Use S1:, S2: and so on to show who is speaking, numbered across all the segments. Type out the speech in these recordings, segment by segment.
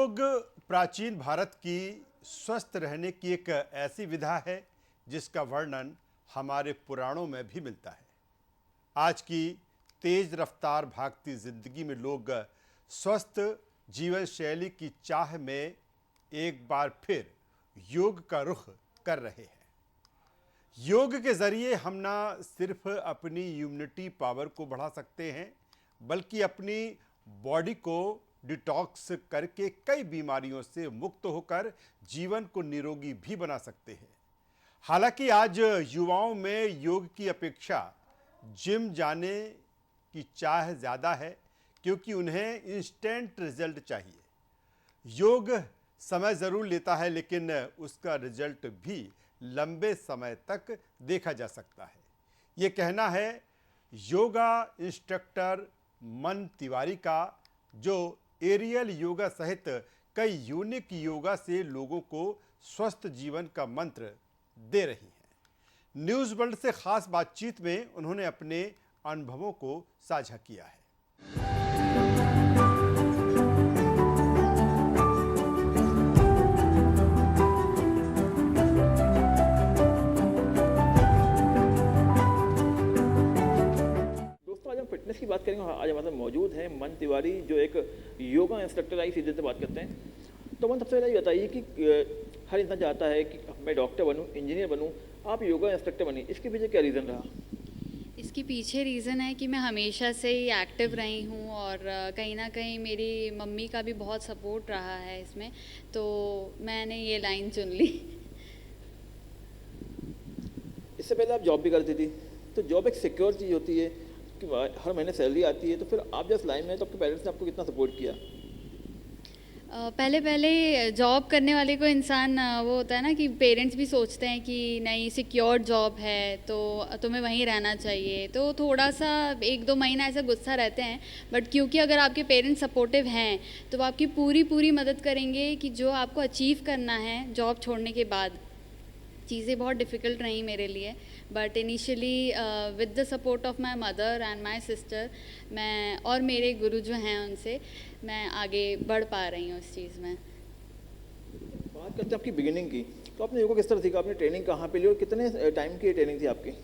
S1: योग प्राचीन भारत की स्वस्थ रहने की एक ऐसी विधा है जिसका वर्णन हमारे पुराणों में भी मिलता है। आज की तेज रफ्तार भागती जिंदगी में लोग स्वस्थ जीवन शैली की चाह में एक बार फिर योग का रुख कर रहे हैं। योग के जरिए हम ना सिर्फ अपनी इम्यूनिटी पावर को बढ़ा सकते हैं बल्कि अपनी बॉडी को डिटॉक्स करके कई बीमारियों से मुक्त होकर जीवन को निरोगी भी बना सकते हैं। हालांकि आज युवाओं में योग की अपेक्षा जिम जाने की चाह ज़्यादा है क्योंकि उन्हें इंस्टेंट रिजल्ट चाहिए। योग समय ज़रूर लेता है लेकिन उसका रिजल्ट भी लंबे समय तक देखा जा सकता है। ये कहना है योगा इंस्ट्रक्टर मन तिवारी का, जो एरियल योगा सहित कई यूनिक योगा से लोगों को स्वस्थ जीवन का मंत्र दे रही हैं। न्यूज़ वर्ल्ड से खास बातचीत में उन्होंने अपने अनुभवों को साझा किया है।
S2: फिटनेस की बात करेंगे। आज हमारे साथ मौजूद है मन तिवारी, जो एक योगा इंस्ट्रक्टर आई सीधे से बात करते हैं। तो मन, सबसे पहले ये बताइए कि हर इंसान चाहता है कि मैं डॉक्टर बनूं, इंजीनियर बनूं, आप योगा इंस्ट्रक्टर बनी, इसके पीछे क्या रीज़न रहा?
S3: इसके पीछे रीज़न है कि मैं हमेशा से ही एक्टिव रही हूँ और कहीं ना कहीं मेरी मम्मी का भी बहुत सपोर्ट रहा है इसमें, तो मैंने ये लाइन चुन ली।
S2: इससे पहले आप जॉब भी करती थी, तो जॉब एक सिक्योर चीज़ होती है कि हर महीने सैलरी आती है, तो फिर आप जब लाइन में, तो आपके पेरेंट्स ने आपको कितना सपोर्ट किया?
S3: पहले जॉब करने वाले को इंसान वो होता है ना कि पेरेंट्स भी सोचते हैं कि नहीं सिक्योर जॉब है तो तुम्हें वहीं रहना चाहिए, तो थोड़ा सा 1-2 महीना ऐसा गुस्सा रहते हैं। बट क्योंकि अगर आपके पेरेंट्स सपोर्टिव हैं तो वो आपकी पूरी मदद करेंगे कि जो आपको अचीव करना है जॉब छोड़ने के बाद। चीज़ें बहुत डिफ़िकल्ट रही मेरे लिए, but initially with the support of my mother and my sister, मैं और मेरे गुरु जो हैं उनसे मैं आगे बढ़ पा रही हूँ इस चीज़ में।
S2: बात करते हैं आपकी बिगिनिंग की, तो आपने योगा किस तरह सीखा? आपने ट्रेनिंग कहाँ पे ली और कितने टाइम की ट्रेनिंग थी आपकी?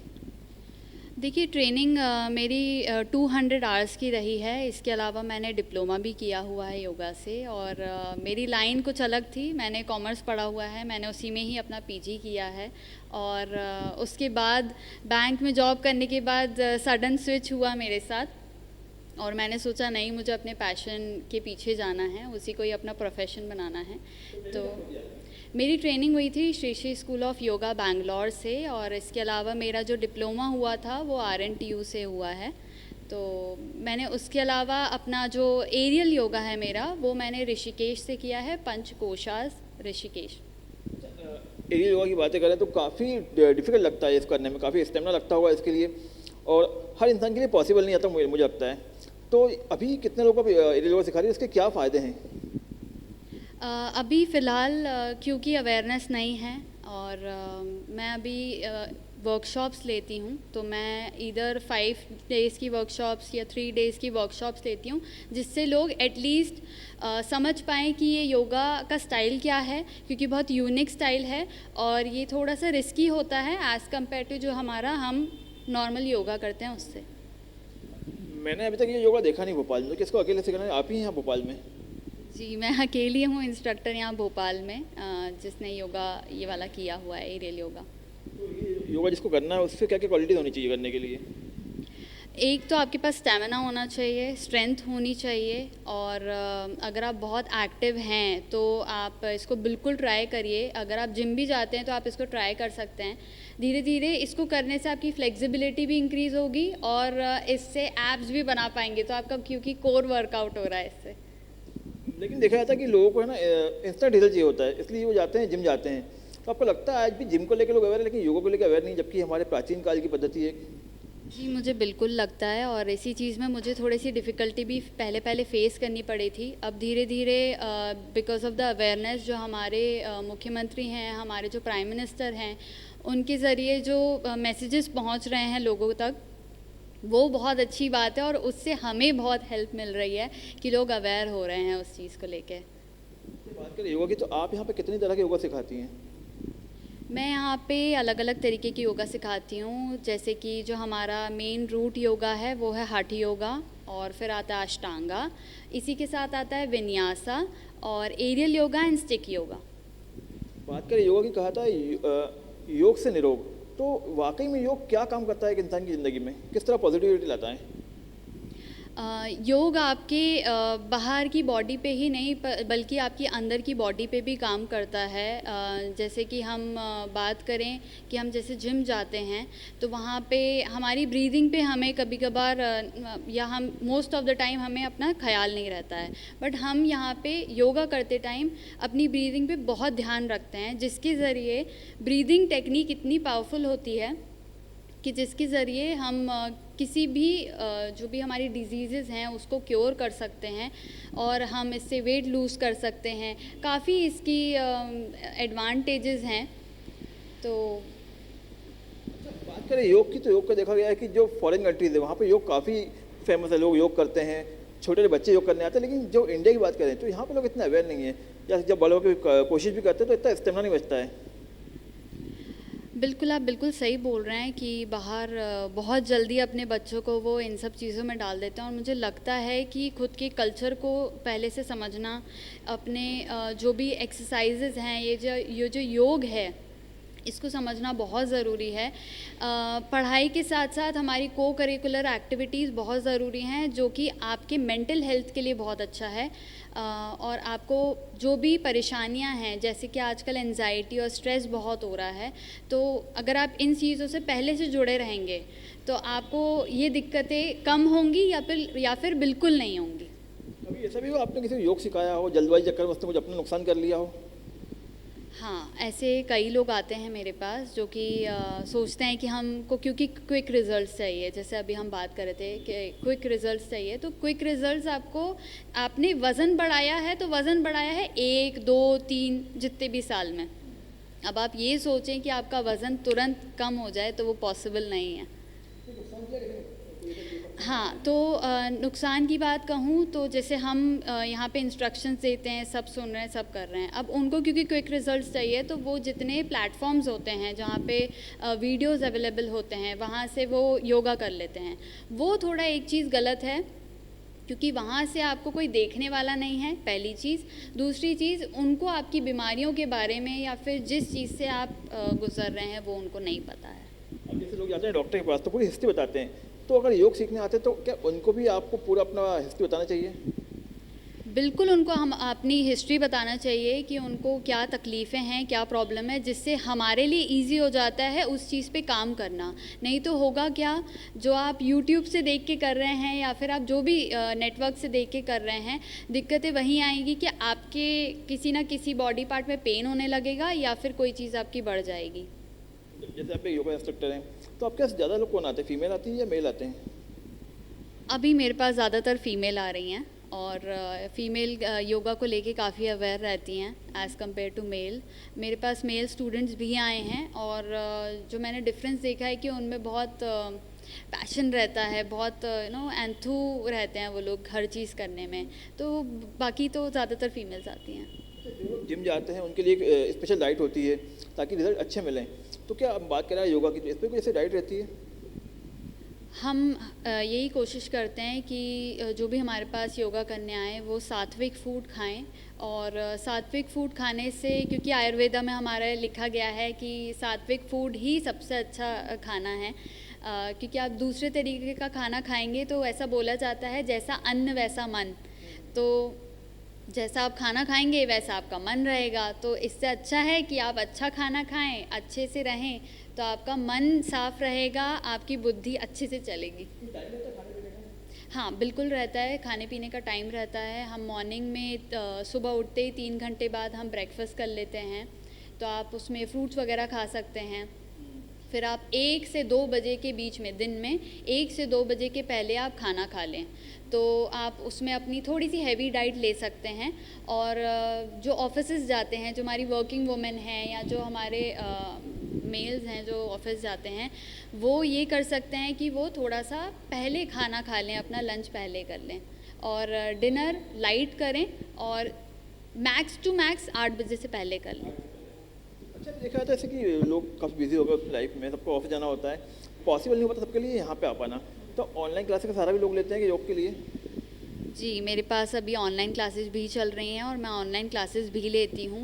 S3: देखिए, ट्रेनिंग मेरी 200 आवर्स की रही है। इसके अलावा मैंने डिप्लोमा भी किया हुआ है योगा से, और मेरी लाइन कुछ अलग थी। मैंने कॉमर्स पढ़ा हुआ है, मैंने उसी में ही अपना पीजी किया है, और उसके बाद बैंक में जॉब करने के बाद सडन स्विच हुआ मेरे साथ, और मैंने सोचा नहीं, मुझे अपने पैशन के पीछे जाना है, उसी को ही अपना प्रोफेशन बनाना है। तो मेरी ट्रेनिंग हुई थी श्री श्री स्कूल ऑफ योगा बैंगलोर से, और इसके अलावा मेरा जो डिप्लोमा हुआ था वो RNTU से हुआ है। तो मैंने उसके अलावा अपना जो एरियल योगा है मेरा, वो मैंने ऋषिकेश से किया है, पंचकोशास ऋषिकेश।
S2: एरियल योगा की बातें करें तो काफ़ी डिफिकल्ट लगता है इसको करने में, काफ़ी स्टेमिना लगता होगा इसके लिए, और हर इंसान के लिए पॉसिबल नहीं आता मुझे लगता है। तो अभी कितने लोगों को एरियल योगा सिखा रही है, इसके क्या फ़ायदे हैं?
S3: अभी फ़िलहाल क्योंकि अवेयरनेस नहीं है, और मैं अभी वर्कशॉप्स लेती हूँ, तो मैं इधर 5 डेज़ की वर्कशॉप्स या 3 डेज़ की वर्कशॉप्स लेती हूँ, जिससे लोग एटलीस्ट समझ पाएँ कि ये योगा का स्टाइल क्या है, क्योंकि बहुत यूनिक स्टाइल है और ये थोड़ा सा रिस्की होता है एज़ कम्पेयर टू जो हमारा हम नॉर्मल योगा करते हैं उससे।
S2: मैंने अभी तक ये योगा देखा नहीं भोपाल में, किसको अकेले सिखाना है? आप ही हैं यहाँ भोपाल में?
S3: जी, मैं अकेली हूँ इंस्ट्रक्टर यहाँ भोपाल में, जिसने योगा ये वाला किया हुआ है, एरियल योगा।
S2: तो ये योगा जिसको करना है उससे क्या क्या क्वालिटीज़ होनी चाहिए करने के लिए?
S3: एक तो आपके पास स्टैमिना होना चाहिए, स्ट्रेंथ होनी चाहिए, और अगर आप बहुत एक्टिव हैं तो आप इसको बिल्कुल ट्राई करिए। अगर आप जिम भी जाते हैं तो आप इसको ट्राई कर सकते हैं। धीरे धीरे इसको करने से आपकी फ्लेक्सिबिलिटी भी इंक्रीज़ होगी, और इससे एब्स भी बना पाएंगे, तो आपका क्योंकि कोर वर्कआउट हो रहा है इससे।
S2: लेकिन देखा जाता है कि लोगों को है ना इंस्टेंट रिजल्ट चाहिए होता है, इसलिए वो जाते हैं, जिम जाते हैं। तो आपको लगता है आज भी जिम को लेकर लोग अवेयर है लेकिन योगा को लेकर अवेयर नहीं, जबकि हमारे प्राचीन काल की पद्धति है?
S3: जी, मुझे बिल्कुल लगता है, और इसी चीज़ में मुझे थोड़ी सी डिफ़िकल्टी भी पहले फेस करनी पड़ी थी। अब धीरे धीरे बिकॉज़ ऑफ द अवेयरनेस जो हमारे मुख्यमंत्री हैं, हमारे जो प्राइम मिनिस्टर हैं, उनके ज़रिए जो मैसेजेस पहुंच रहे हैं लोगों तक, वो बहुत अच्छी बात है, और उससे हमें बहुत हेल्प मिल रही है कि लोग अवेयर हो रहे हैं उस चीज़ को लेके।
S2: बात करें योगा की, तो आप यहाँ पे कितनी तरह के योगा सिखाती हैं?
S3: मैं यहाँ पे अलग अलग तरीके की योगा सिखाती हूँ, जैसे कि जो हमारा मेन रूट योगा है वो है हाठी योगा, और फिर आता है अष्टांगा, इसी के साथ आता है विन्यासा और aerial yoga and stick yoga.
S2: बात करें योगा की, कहा था योग से निरोग, तो वाकई में योग क्या काम करता है एक इंसान की ज़िंदगी में, किस तरह पॉजिटिविटी लाता है?
S3: योग आपके बाहर की बॉडी पे ही नहीं बल्कि आपकी अंदर की बॉडी पे भी काम करता है। जैसे कि हम बात करें कि हम जैसे जिम जाते हैं तो वहाँ पे हमारी ब्रीदिंग पे हमें कभी कभार या हम मोस्ट ऑफ द टाइम हमें अपना ख्याल नहीं रहता है, बट हम यहाँ पे योगा करते टाइम अपनी ब्रीदिंग पे बहुत ध्यान रखते हैं, जिसके ज़रिए ब्रीदिंग टेक्निक इतनी पावरफुल होती है कि जिसके ज़रिए हम किसी भी जो भी हमारी डिजीज़ेज़ हैं उसको क्योर कर सकते हैं और हम इससे वेट लूज़ कर सकते हैं। काफ़ी इसकी एडवांटेजेस हैं। तो
S2: बात करें योग की, तो योग का देखा गया है कि जो फॉरेन कंट्रीज़ है वहाँ पे योग काफ़ी फेमस है, लोग योग करते हैं, छोटे बच्चे योग करने आते हैं। लेकिन जो इंडिया की बात करें तो यहाँ पे लोग इतना अवेयर नहीं है, या जब बड़े होकर कोशिश भी करते हैं तो इतना स्टेमिना नहीं बचता है।
S3: बिल्कुल, आप बिल्कुल सही बोल रहे हैं कि बाहर बहुत जल्दी अपने बच्चों को वो इन सब चीज़ों में डाल देते हैं, और मुझे लगता है कि खुद के कल्चर को पहले से समझना, अपने जो भी एक्सरसाइजेज़ हैं, ये जो योग है इसको समझना बहुत ज़रूरी है। पढ़ाई के साथ साथ हमारी को करिकुलर एक्टिविटीज़ बहुत ज़रूरी हैं, जो कि आपके मेंटल हेल्थ के लिए बहुत अच्छा है। और आपको जो भी परेशानियां हैं, जैसे कि आजकल एंजाइटी और स्ट्रेस बहुत हो रहा है, तो अगर आप इन चीज़ों से पहले से जुड़े रहेंगे तो आपको ये दिक्कतें कम होंगी या फिर बिल्कुल नहीं होंगी।
S2: कभी ऐसा भी हो आपने किसी को योग सिखाया हो, जल्दबाजी चक्कर में उसने कुछ अपना नुकसान कर लिया हो?
S3: हाँ, ऐसे कई लोग आते हैं मेरे पास जो कि सोचते हैं कि हमको क्योंकि क्विक रिजल्ट्स चाहिए, जैसे अभी हम बात कर रहे थे कि क्विक रिजल्ट्स चाहिए, तो क्विक रिजल्ट्स आपने वज़न बढ़ाया है तो वज़न बढ़ाया है 1, 2, 3 जितने भी साल में। अब आप ये सोचें कि आपका वज़न तुरंत कम हो जाए तो वो पॉसिबल नहीं है। हाँ, तो नुकसान की बात कहूँ तो जैसे हम यहाँ पे इंस्ट्रक्शंस देते हैं, सब सुन रहे हैं, सब कर रहे हैं। अब उनको क्योंकि क्विक रिजल्ट्स चाहिए तो वो जितने प्लेटफॉर्म्स होते हैं जहाँ पे वीडियोस अवेलेबल होते हैं वहाँ से वो योगा कर लेते हैं। वो थोड़ा एक चीज़ गलत है, क्योंकि वहाँ से आपको कोई देखने वाला नहीं है, पहली चीज़। दूसरी चीज़, उनको आपकी बीमारियों के बारे में या फिर जिस चीज़ से आप गुज़र रहे हैं वो उनको नहीं पता है।
S2: अब जैसे लोग जाते हैं डॉक्टर के पास तो पूरी हिस्ट्री बताते हैं, तो अगर योग सीखने आते हैं तो क्या उनको भी आपको पूरा अपना हिस्ट्री बताना चाहिए?
S3: बिल्कुल, उनको हम अपनी हिस्ट्री बताना चाहिए कि उनको क्या तकलीफ़ें हैं, क्या प्रॉब्लम है, जिससे हमारे लिए इजी हो जाता है उस चीज़ पे काम करना। नहीं तो होगा क्या, जो आप यूट्यूब से देख के कर रहे हैं या फिर आप जो भी नेटवर्क से देख के कर रहे हैं, दिक्कतें वहीं आएंगी कि आपके किसी ना किसी बॉडी पार्ट में पेन होने लगेगा या फिर कोई चीज़ आपकी बढ़ जाएगी।
S2: जैसे आप एक योगा इंस्ट्रक्टर हैं तो आपके पास ज़्यादा लोग कौन आते हैं, फीमेल आती है या मेल आते हैं?
S3: अभी मेरे पास ज़्यादातर फ़ीमेल आ रही हैं, और फ़ीमेल योगा को लेके काफ़ी अवेयर रहती हैं एज़ कम्पेयर टू मेल। मेरे पास मेल स्टूडेंट्स भी आए हैं, और जो मैंने डिफरेंस देखा है कि उनमें बहुत पैशन रहता है, बहुत एंथू रहते हैं वो लोग हर चीज़ करने में। तो बाकी तो ज़्यादातर फीमेल्स आती हैं।
S2: जिम जाते हैं उनके लिए एक स्पेशल डाइट होती है ताकि रिजल्ट अच्छे मिलें, तो क्या आप बात कर रहे हैं योगा की, तो इस पर कोई ऐसी डाइट रहती है?
S3: हम यही कोशिश करते हैं कि जो भी हमारे पास योगा करने आए वो सात्विक फूड खाएं, और सात्विक फूड खाने से, क्योंकि आयुर्वेदा में हमारा लिखा गया है कि सात्विक फूड ही सबसे अच्छा खाना है। क्योंकि आप दूसरे तरीके का खाना खाएंगे तो ऐसा बोला जाता है जैसा अन्न वैसा मन, तो जैसा आप खाना खाएंगे वैसा आपका मन रहेगा। तो इससे अच्छा है कि आप अच्छा खाना खाएं, अच्छे से रहें, तो आपका मन साफ रहेगा, आपकी बुद्धि अच्छे से चलेगी। हाँ, बिल्कुल रहता है, खाने पीने का टाइम रहता है। हम मॉर्निंग में सुबह उठते ही 3 घंटे बाद हम ब्रेकफास्ट कर लेते हैं, तो आप उसमें फ्रूट्स वगैरह खा सकते हैं। फिर आप 1 से 2 बजे के बीच में, दिन में 1 से 2 बजे के पहले आप खाना खा लें, तो आप उसमें अपनी थोड़ी सी हैवी डाइट ले सकते हैं। और जो ऑफिसेज जाते हैं, जो हमारी वर्किंग वुमेन हैं या जो हमारे मेल्स हैं जो ऑफिस जाते हैं, वो ये कर सकते हैं कि वो थोड़ा सा पहले खाना खा लें, अपना लंच पहले कर लें, और डिनर लाइट करें, और मैक्स टू मैक्स 8 बजे से पहले कर लें।
S2: अच्छा, देखा जाता है जैसे कि लोग काफ़ी बिजी हो गए अपनी लाइफ में, सबको ऑफिस जाना होता है, पॉसिबल नहीं हो पाता सबके लिए यहाँ पे आ पाना, तो ऑनलाइन क्लासेस का सहारा भी लोग लेते हैं कि योग के लिए।
S3: जी, मेरे पास अभी ऑनलाइन क्लासेस भी चल रही हैं और मैं ऑनलाइन क्लासेस भी लेती हूँ।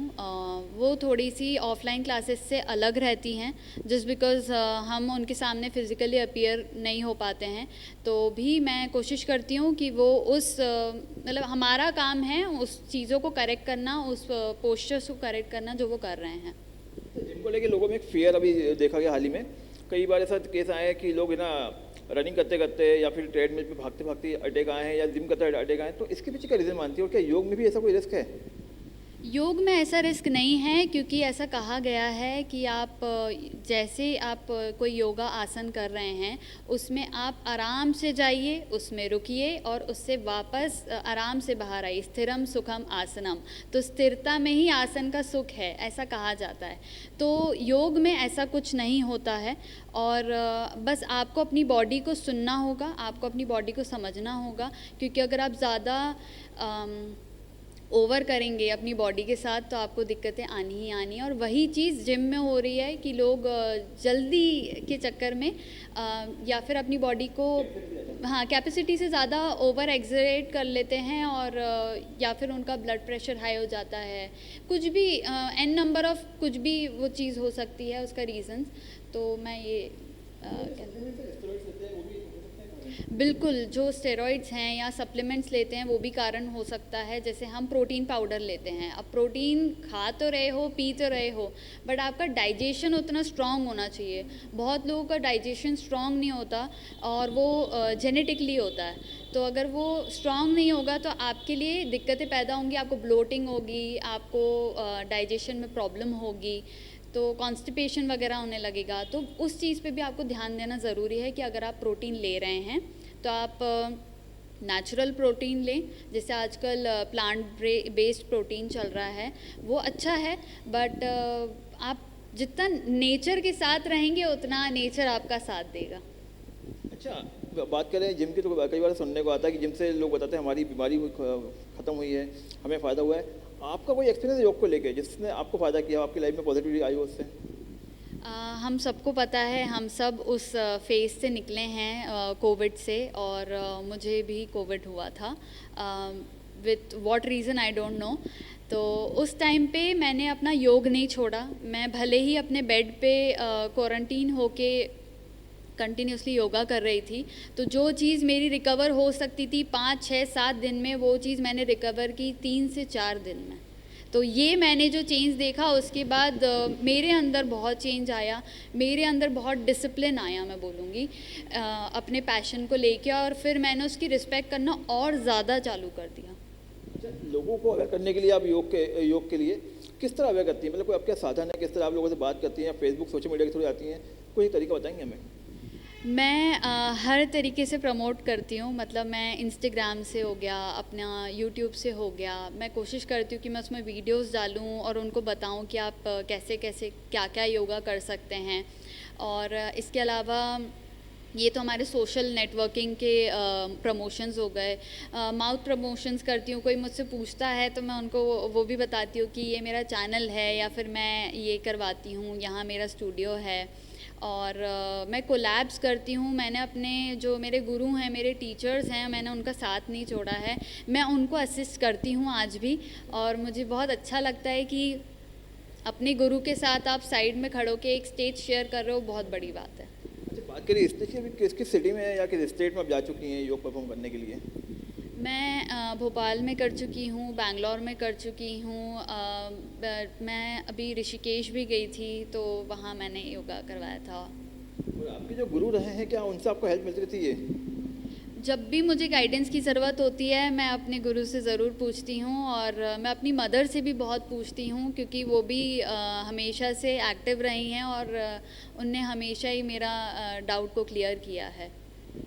S3: वो थोड़ी सी ऑफलाइन क्लासेस से अलग रहती हैं, जस्ट बिकॉज़ हम उनके सामने फ़िज़िकली अपीयर नहीं हो पाते हैं, तो भी मैं कोशिश करती हूँ कि वो उस मतलब हमारा काम है उस चीज़ों को करेक्ट करना, उस पोस्चर्स को करेक्ट करना जो वो कर रहे हैं।
S2: तो जिम को लेके लोगों में एक फेयर अभी देखा गया हाल ही में, कई बार ऐसा केस आए हैं कि लोग है ना रनिंग करते करते या फिर ट्रेडमिल पे भागते भागते अटैक आए हैं या जिम करते अटैक आए हैं, तो इसके पीछे क्या रीज़न मानती है और क्या योग में भी ऐसा कोई रिस्क है?
S3: योग में ऐसा रिस्क नहीं है, क्योंकि ऐसा कहा गया है कि आप जैसे आप कोई योगा आसन कर रहे हैं उसमें आप आराम से जाइए, उसमें रुकिए और उससे वापस आराम से बाहर आइए। स्थिरम सुखम आसनम, तो स्थिरता में ही आसन का सुख है, ऐसा कहा जाता है। तो योग में ऐसा कुछ नहीं होता है और बस आपको अपनी बॉडी को सुनना होगा, आपको अपनी बॉडी को समझना होगा, क्योंकि अगर आप ज़्यादा ओवर करेंगे अपनी बॉडी के साथ तो आपको दिक्कतें आनी ही आनी है। और वही चीज़ जिम में हो रही है कि लोग जल्दी के चक्कर में या फिर अपनी बॉडी को कैपेसिटी से ज़्यादा ओवर एक्सरेट कर लेते हैं और या फिर उनका ब्लड प्रेशर हाई हो जाता है, कुछ भी एन नंबर ऑफ कुछ भी वो चीज़ हो सकती है उसका रीज़न्स। तो मैं ये बिल्कुल, जो स्टेरॉइड्स हैं या सप्लीमेंट्स लेते हैं वो भी कारण हो सकता है। जैसे हम प्रोटीन पाउडर लेते हैं, अब प्रोटीन खा तो रहे हो, पी तो रहे हो, बट आपका डाइजेशन उतना स्ट्रॉन्ग होना चाहिए। बहुत लोगों का डाइजेशन स्ट्रॉन्ग नहीं होता और वो जेनेटिकली होता है, तो अगर वो स्ट्रॉन्ग नहीं होगा तो आपके लिए दिक्कतें पैदा होंगी, आपको ब्लोटिंग होगी, आपको डाइजेशन में प्रॉब्लम होगी, तो कॉन्स्टिपेशन वगैरह होने लगेगा। तो उस चीज़ पे भी आपको ध्यान देना ज़रूरी है कि अगर आप प्रोटीन ले रहे हैं तो आप नेचुरल प्रोटीन लें। जैसे आजकल प्लांट बेस्ड प्रोटीन चल रहा है, वो अच्छा है, बट आप जितना नेचर के साथ रहेंगे उतना नेचर आपका साथ देगा।
S2: अच्छा, बात करें जिम की तो कई बार सुनने को आता है कि जिम से लोग बताते हैं हमारी बीमारी ख़त्म हुई है, हमें फ़ायदा हुआ है। आपका कोई एक्सपीरियंस योग को लेके जिसने आपको फ़ायदा किया, आपकी लाइफ में पॉजिटिविटी आई हो उससे?
S3: हम सबको पता है, हम सब उस फेज़ से निकले हैं कोविड से, और मुझे भी कोविड हुआ था। With what reason I don't know. तो उस टाइम पे मैंने अपना योग नहीं छोड़ा। मैं भले ही अपने बेड पे क्वारंटीन होके कंटिन्यूसली योगा कर रही थी, तो जो चीज़ मेरी रिकवर हो सकती थी 5, 6, 7 दिन में, वो चीज़ मैंने रिकवर की 3 से 4 दिन में। तो ये मैंने जो चेंज देखा उसके बाद मेरे अंदर बहुत चेंज आया, मेरे अंदर बहुत डिसिप्लिन आया, मैं बोलूँगी अपने पैशन को लेके, और फिर मैंने उसकी रिस्पेक्ट करना और ज़्यादा चालू कर दिया।
S2: लोगों को अवेयर करने के लिए आप योग के लिए किस तरह अवेयर करती हैं? मतलब कोई आपके साधन है, किस तरह आप लोगों से बात करती हैं? फेसबुक, सोशल मीडिया के थ्रू आती हैं? कोई तरीका बताएंगे हमें?
S3: मैं हर तरीके से प्रमोट करती हूँ। मतलब मैं इंस्टाग्राम से हो गया, अपना यूट्यूब से हो गया, मैं कोशिश करती हूँ कि मैं उसमें वीडियोस डालूँ और उनको बताऊँ कि आप कैसे कैसे क्या क्या योगा कर सकते हैं। और इसके अलावा ये तो हमारे सोशल नेटवर्किंग के प्रमोशंस हो गए। माउथ प्रमोशंस करती हूँ, कोई मुझसे पूछता है तो मैं उनको वो भी बताती हूँ कि ये मेरा चैनल है, या फिर मैं ये करवाती हूँ, यहाँ मेरा स्टूडियो है। और मैं कोलैब्स करती हूँ। मैंने अपने जो मेरे गुरु हैं, मेरे टीचर्स हैं, मैंने उनका साथ नहीं छोड़ा है, मैं उनको असिस्ट करती हूँ आज भी, और मुझे बहुत अच्छा लगता है कि अपने गुरु के साथ आप साइड में खड़ो के एक स्टेज शेयर कर रहे हो, बहुत बड़ी बात है।
S2: अच्छा, बात करिए स्टेज की, किस किस सिटी में या किस स्टेट में आप जा चुकी हैं योग परफॉर्म करने के लिए?
S3: मैं भोपाल में कर चुकी हूँ, बैंगलोर में कर चुकी हूँ, मैं अभी ऋषिकेश भी गई थी, तो वहाँ मैंने योगा करवाया था।
S2: और आपके जो गुरु रहे हैं, क्या उनसे आपको हेल्प मिलती रहती है?
S3: जब भी मुझे गाइडेंस की ज़रूरत होती है मैं अपने गुरु से ज़रूर पूछती हूँ, और मैं अपनी मदर से भी बहुत पूछती हूँ, क्योंकि वो भी हमेशा से एक्टिव रही हैं और उनने हमेशा ही मेरा डाउट को क्लियर किया है।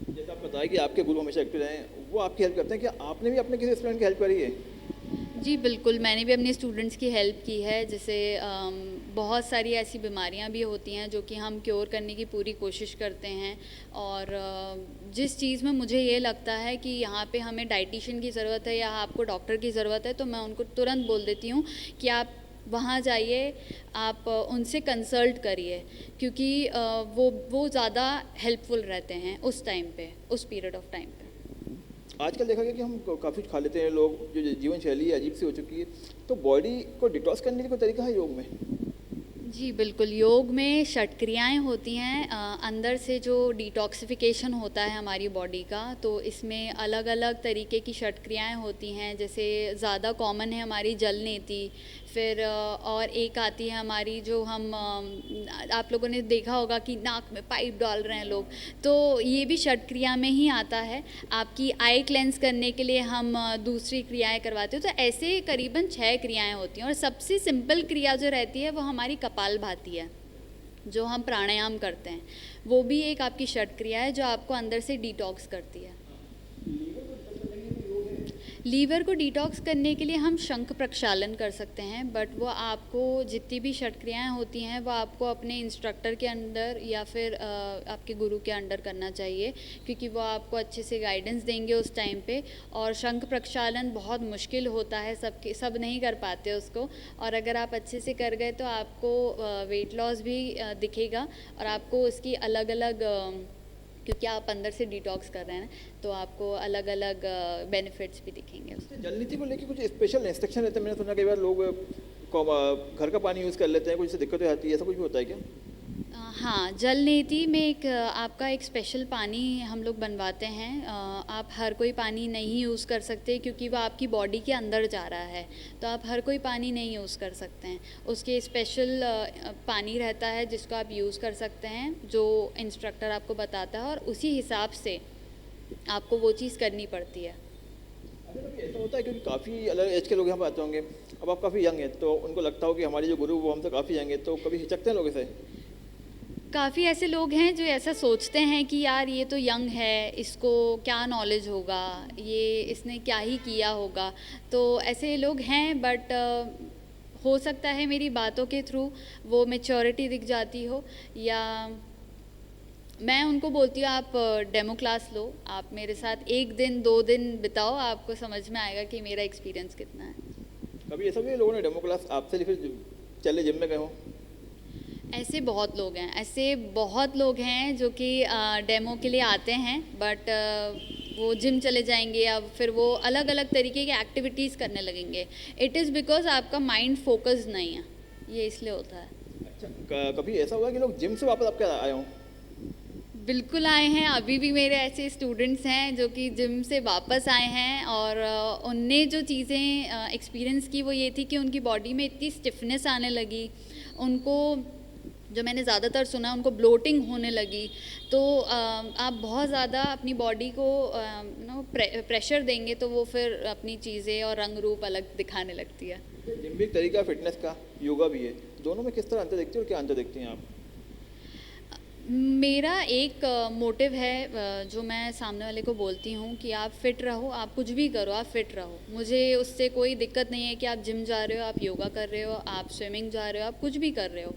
S2: जैसे आप बताया कि आपके गुरु हमेशा एक्टिव रहे हैं, वो आपकी हेल्प करते हैं, क्या आपने भी अपने किसी स्टूडेंट की हेल्प करी है?
S3: जी बिल्कुल, मैंने भी अपने स्टूडेंट्स की हेल्प की है। जैसे बहुत सारी ऐसी बीमारियां भी होती हैं जो कि हम क्योर करने की पूरी कोशिश करते हैं। और जिस चीज़ में मुझे ये लगता है कि यहाँ पे हमें डाइटिशियन की ज़रूरत है या आपको डॉक्टर की ज़रूरत है, तो मैं उनको तुरंत बोल देती हूँ कि आप वहाँ जाइए, आप उनसे कंसल्ट करिए, क्योंकि वो ज़्यादा हेल्पफुल रहते हैं उस टाइम पे, उस पीरियड ऑफ टाइम पे।
S2: आजकल देखा गया कि हम काफ़ी खा लेते हैं लोग, जो जीवन शैली है अजीब सी हो चुकी है, तो बॉडी को डिटॉक्स करने का कोई तरीका है योग में?
S3: जी बिल्कुल, योग में षटक्रियाएँ होती हैं, अंदर से जो डिटॉक्सिफिकेशन होता है हमारी बॉडी का, तो इसमें अलग अलग तरीके की षटक्रियाएँ होती हैं। जैसे ज़्यादा कॉमन है हमारी जल नेति, फिर और एक आती है हमारी जो हम आप लोगों ने देखा होगा कि नाक में पाइप डाल रहे हैं लोग, तो ये भी षटक्रिया में ही आता है। आपकी आई क्लेंस करने के लिए हम दूसरी क्रियाएं करवाते हैं। तो ऐसे करीबन 6 क्रियाएं होती हैं, और सबसे सिंपल क्रिया जो रहती है वो हमारी कपालभाति है, जो हम प्राणायाम करते हैं। वो भी एक आपकी षटक्रिया है जो आपको अंदर से डिटॉक्स करती है। लीवर को डिटॉक्स करने के लिए हम शंख प्रक्षालन कर सकते हैं, बट वो आपको जितनी भी षटक्रियाएँ होती हैं वो आपको अपने इंस्ट्रक्टर के अंडर या फिर आपके गुरु के अंडर करना चाहिए, क्योंकि वो आपको अच्छे से गाइडेंस देंगे उस टाइम पे। और शंख प्रक्षालन बहुत मुश्किल होता है, सब नहीं कर पाते उसको, और अगर आप अच्छे से कर गए तो आपको वेट लॉस भी दिखेगा, और आपको उसकी अलग अलग क्योंकि आप अंदर से डिटॉक्स कर रहे हैं ना, तो आपको अलग अलग बेनिफिट्स भी दिखेंगे उससे।
S2: जल नीति को लेकर कुछ स्पेशल इंस्ट्रक्शन रहते हैं? मैंने सुना कई बार लोग घर का पानी यूज़ कर लेते हैं, कुछ दिक्कत हो जाती है, ऐसा कुछ भी होता है क्या?
S3: हाँ, जल नीति में आपका एक स्पेशल पानी हम लोग बनवाते हैं। आप हर कोई पानी नहीं यूज़ कर सकते, क्योंकि वो आपकी बॉडी के अंदर जा रहा है, तो आप हर कोई पानी नहीं यूज़ कर सकते हैं। उसके स्पेशल पानी रहता है जिसको आप यूज़ कर सकते हैं, जो इंस्ट्रक्टर आपको बताता है, और उसी हिसाब से आपको वो चीज़ करनी पड़ती है।
S2: ऐसा होता है क्योंकि काफ़ी अलग एज के लोग यहाँ पर आते होंगे, अब आप काफ़ी यंग हैं, तो उनको लगता हो कि हमारे जो गुरु वो हमसे काफ़ी यंग है, तो कभी हिचकते हैं लोग ऐसे?
S3: काफ़ी ऐसे लोग हैं जो ऐसा सोचते हैं कि यार ये तो यंग है, इसको क्या नॉलेज होगा, ये इसने क्या ही किया होगा, तो ऐसे लोग हैं। बट हो सकता है मेरी बातों के थ्रू वो मैच्योरिटी दिख जाती हो, या मैं उनको बोलती हूँ आप डेमो क्लास लो, आप मेरे साथ 1 दिन 2 दिन बिताओ, आपको समझ में आएगा कि मेरा एक्सपीरियंस कितना है।
S2: कभी ऐसा भी लोगों ने डेमो क्लास आपसे ली, फिर चले जिम में गए हो?
S3: ऐसे बहुत लोग हैं जो कि डेमो के लिए आते हैं, बट वो जिम चले जाएंगे या फिर वो अलग अलग तरीके की एक्टिविटीज़ करने लगेंगे। इट इज़ बिकॉज आपका माइंड फोकस नहीं है, ये इसलिए होता है।
S2: अच्छा, कभी ऐसा हुआ कि लोग जिम से वापस आपके आए हों?
S3: बिल्कुल आए हैं, अभी भी मेरे ऐसे स्टूडेंट्स हैं जो कि जिम से वापस आए हैं, और उनने जो चीज़ें एक्सपीरियंस की वो ये थी कि उनकी बॉडी में इतनी स्टिफनेस आने लगी, उनको जो मैंने ज़्यादातर सुना उनको ब्लोटिंग होने लगी। तो आप बहुत ज़्यादा अपनी बॉडी को प्रेशर देंगे तो वो फिर अपनी चीज़ें और रंग रूप अलग दिखाने लगती है।
S2: जिम भी एक तरीका फिटनेस का, योगा भी है, दोनों में किस तरह अंतर देखते हो और क्या अंतर देखती हैं आप?
S3: मेरा एक मोटिव है जो मैं सामने वाले को बोलती हूँ कि आप फिट रहो, आप कुछ भी करो, आप फिट रहो। मुझे उससे कोई दिक्कत नहीं है कि आप जिम जा रहे हो, आप योगा कर रहे हो, आप स्विमिंग जा रहे हो, आप कुछ भी कर रहे हो।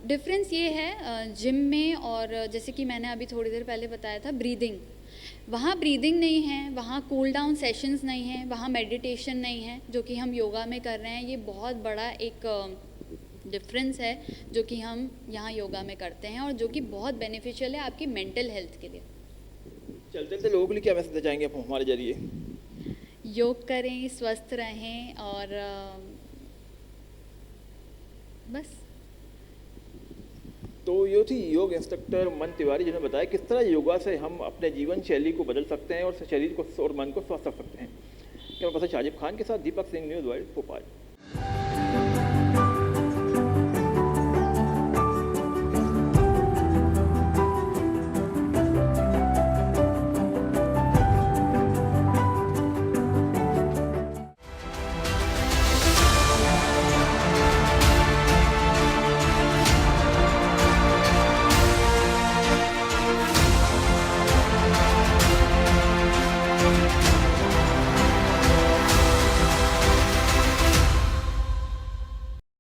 S3: डिफरेंस ये है जिम में, और जैसे कि मैंने अभी थोड़ी देर पहले बताया था, ब्रीदिंग। वहाँ ब्रीदिंग नहीं है, वहाँ कूल डाउन सेशंस नहीं है, वहाँ मेडिटेशन नहीं है, जो कि हम योगा में कर रहे हैं। ये बहुत बड़ा एक डिफरेंस है जो कि हम यहाँ योगा में करते हैं, और जो कि बहुत बेनिफिशियल है आपकी मेंटल हेल्थ के लिए।
S2: चलते चलते लोगों के लिए क्या मैसेज चाहेंगे आप हमारे जरिए?
S3: योग करें, स्वस्थ रहें, और बस।
S2: तो ये थी योग इंस्ट्रक्टर मन तिवारी, जिन्होंने बताया किस तरह योगा से हम अपने जीवन शैली को बदल सकते हैं और शरीर को और मन को स्वस्थ रख सकते हैं। क्या मैं शाजिब खान के साथ दीपक सिंह, न्यूज़ वर्ल्ड, भोपाल।